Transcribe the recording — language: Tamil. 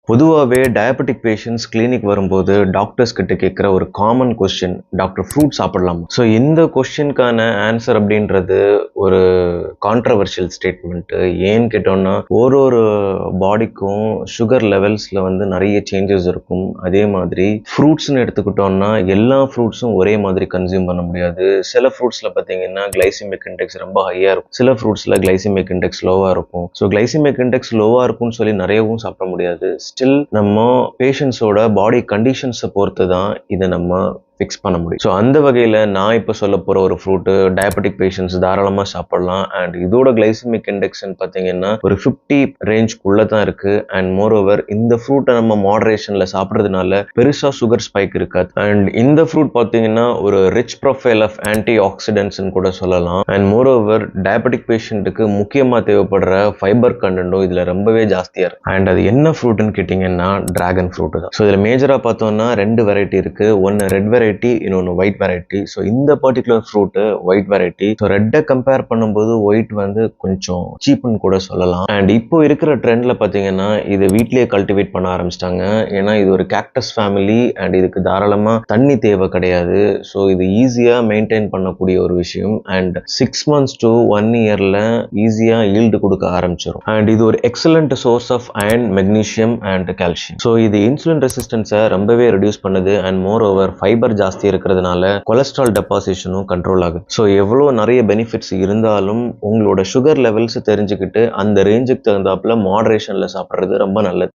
பொதுவாகவே டயபெட்டிக் பேஷண்ட்ஸ் கிளினிக் வரும்போது டாக்டர்ஸ் கிட்ட கேட்குற ஒரு காமன் கொஸ்டின், டாக்டர் ஃப்ரூட் சாப்பிடலாம்? ஸோ இந்த கொஸ்டினுக்கான ஆன்சர் அப்படின்றது ஒரு கான்ட்ரவர்ஷியல் ஸ்டேட்மெண்ட்டு. ஏன்னு கேட்டோம்னா, ஒரு பாடிக்கும் சுகர் லெவல்ஸில் நிறைய சேஞ்சஸ் இருக்கும். அதே மாதிரி ஃப்ரூட்ஸ்னு எடுத்துக்கிட்டோம்னா எல்லா ஃப்ரூட்ஸும் ஒரே மாதிரி கன்சியூம் பண்ண முடியாது. சில ஃப்ரூட்ஸில் பார்த்தீங்கன்னா கிளைசிமிக் இண்டெக்ஸ் ரொம்ப ஹையாக இருக்கும், சில ஃப்ரூட்ஸில் கிளைசிமிக் இண்டெக்ஸ் லோவாக இருக்கும். ஸோ கிளைசிமிக் இண்டெக்ஸ் லோவாக இருக்கும்னு சொல்லி நிறையவும் சாப்பிட முடியாது. ஸ்டில் நம்ம பேஷண்ட்ஸோட பாடி கண்டிஷன்ஸை பொறுத்து தான் இதை நம்ம ஃபிக்ஸ் பண்ண முடியும். ஸோ அந்த வகையில் நான் இப்போ சொல்ல போகிற ஒரு ஃப்ரூட்டு டயபெட்டிக் பேஷண்ட்ஸ் தாராளமாக சாப்பிடலாம். அண்ட் இதோட கிளைசிமிக் இண்டெக்ஸ்ன்னு பார்த்தீங்கன்னா ஒரு 50 ரேஞ்ச்குள்ளே தான் இருக்குது. அண்ட் மோர் ஓவர் இந்த ஃப்ரூட்டை நம்ம மாடரேஷனில் சாப்பிட்றதுனால பெருசாக சுகர் ஸ்பைக் இருக்காது. அண்ட் இந்த ஃப்ரூட் பார்த்தீங்கன்னா ஒரு ரிச் ப்ரொஃபைல் ஆஃப் ஆன்டி ஆக்சிடென்ட்ஸ்ன்னு கூட சொல்லலாம். அண்ட் மோர் ஓவர் டயபெட்டிக் பேஷண்ட்டுக்கு முக்கியமாக தேவைப்படுற ஃபைபர் கண்டென்ட்டும் இதில் ரொம்பவே ஜாஸ்தியாக இருக்குது. அண்ட் அது என்ன ஃப்ரூட்டுன்னு கேட்டிங்கன்னா டிராகன் ஃப்ரூட்டு தான். ஸோ இதில் மேஜராக பார்த்தோம்னா 2 வெரைட்டி இருக்குது. ஒன்று ரெட் வெரைட்டி, இன்னொன்று ஒயிட் வெரைட்டி. ஸோ இந்த particular fruit white variety. So ரெட்டை கம்பேர் பண்ணும்போது ஒயிட் கொஞ்சம் சீப்புன்னு கூட சொல்லலாம். அண்ட் இப்போ இருக்கிற ட்ரெண்ட்ல பார்த்தீங்கன்னா இது வீட்லேயே கல்டிவேட் பண்ண ஆரம்பிச்சிட்டாங்க. ஏன்னா இது ஒரு கேக்டஸ் ஃபேமிலி அண்ட் இதுக்கு தாராளமாக தண்ணி தேவை கிடையாது. ஸோ இது ஈஸியாக மெயின்டைன் பண்ணக்கூடிய ஒரு விஷயம். அண்ட் 6 months to 1 yearல ஈஸியாக ஈல்டு கொடுக்க ஆரம்பிச்சிடும். அண்ட் இது ஒரு excellent source of iron, magnesium and calcium. So இது இன்சுலின் ரெசிஸ்டன்ஸை ரொம்பவே ரெடியூஸ் பண்ணுது. அண்ட் மோர் ஓவர் ஃபைபர் ஜாஸ்தி இருக்கிறதுனால கொலஸ்ட்ரால் டெபாசிஷனும் கண்ட்ரோல் ஆகுது. ஸோ எவ்வளோ நிறைய பெனிஃபிட்ஸ் இருந்தாலும் உங்களோட சுகர் லெவல்ஸ் தெரிஞ்சுக்கிட்டு அந்த ரேஞ்சுக்கு தகுந்தாப்புல மாடரேஷனில் சாப்பிட்றது ரொம்ப நல்லது.